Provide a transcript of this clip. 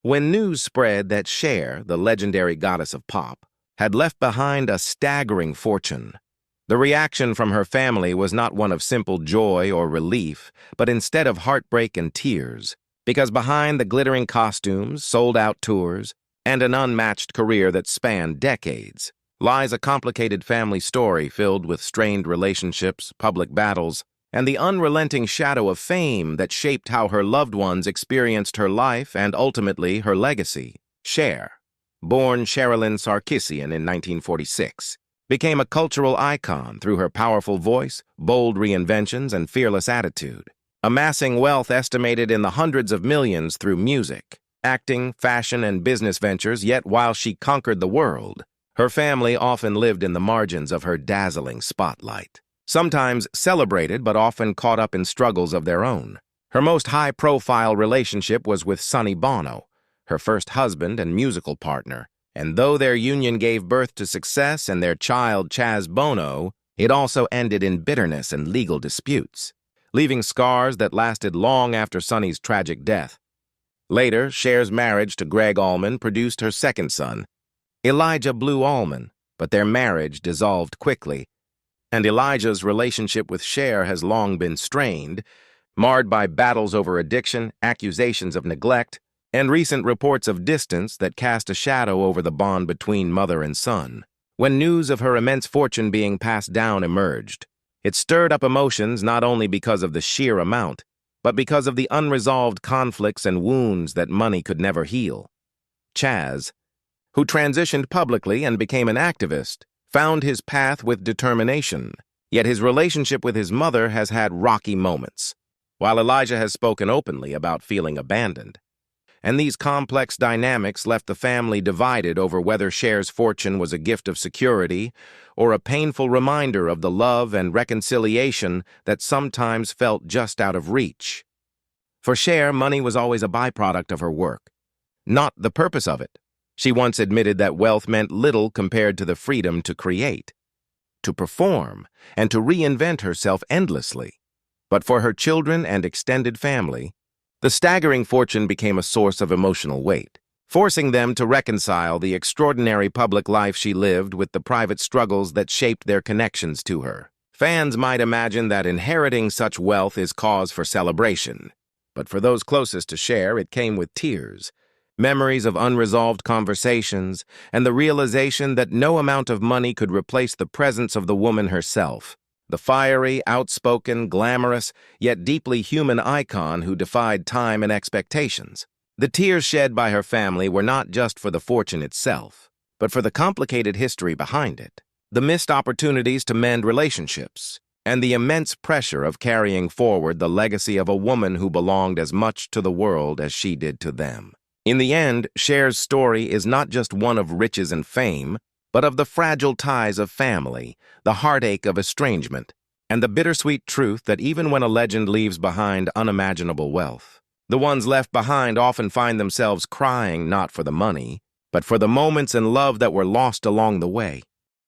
When news spread that Cher, the legendary goddess of pop, had left behind a staggering fortune, the reaction from her family was not one of simple joy or relief, but instead of heartbreak and tears, because behind the glittering costumes, sold-out tours, and an unmatched career that spanned decades, lies a complicated family story filled with strained relationships, public battles, and the unrelenting shadow of fame that shaped how her loved ones experienced her life and ultimately her legacy. Cher, born Sherilyn Sarkisian in 1946, became a cultural icon through her powerful voice, bold reinventions, and fearless attitude, amassing wealth estimated in the hundreds of millions through music, acting, fashion, and business ventures. Yet while she conquered the world, her family often lived in the margins of her dazzling spotlight. Sometimes celebrated but often caught up in struggles of their own. Her most high-profile relationship was with Sonny Bono, her first husband and musical partner, and though their union gave birth to success and their child Chaz Bono, it also ended in bitterness and legal disputes, leaving scars that lasted long after Sonny's tragic death. Later, Cher's marriage to Greg Allman produced her second son, Elijah Blue Allman, but their marriage dissolved quickly, and Elijah's relationship with Cher has long been strained, marred by battles over addiction, accusations of neglect, and recent reports of distance that cast a shadow over the bond between mother and son. When news of her immense fortune being passed down emerged, it stirred up emotions not only because of the sheer amount, but because of the unresolved conflicts and wounds that money could never heal. Chaz, who transitioned publicly and became an activist, found his path with determination, yet his relationship with his mother has had rocky moments, while Elijah has spoken openly about feeling abandoned. And these complex dynamics left the family divided over whether Cher's fortune was a gift of security or a painful reminder of the love and reconciliation that sometimes felt just out of reach. For Cher, money was always a byproduct of her work, not the purpose of it. She once admitted that wealth meant little compared to the freedom to create, to perform, and to reinvent herself endlessly. But for her children and extended family, the staggering fortune became a source of emotional weight, forcing them to reconcile the extraordinary public life she lived with the private struggles that shaped their connections to her. Fans might imagine that inheriting such wealth is cause for celebration, but for those closest to Cher, it came with tears, memories of unresolved conversations, and the realization that no amount of money could replace the presence of the woman herself, the fiery, outspoken, glamorous, yet deeply human icon who defied time and expectations. The tears shed by her family were not just for the fortune itself, but for the complicated history behind it, the missed opportunities to mend relationships, and the immense pressure of carrying forward the legacy of a woman who belonged as much to the world as she did to them. In the end, Cher's story is not just one of riches and fame, but of the fragile ties of family, the heartache of estrangement, and the bittersweet truth that even when a legend leaves behind unimaginable wealth, the ones left behind often find themselves crying not for the money, but for the moments and love that were lost along the way.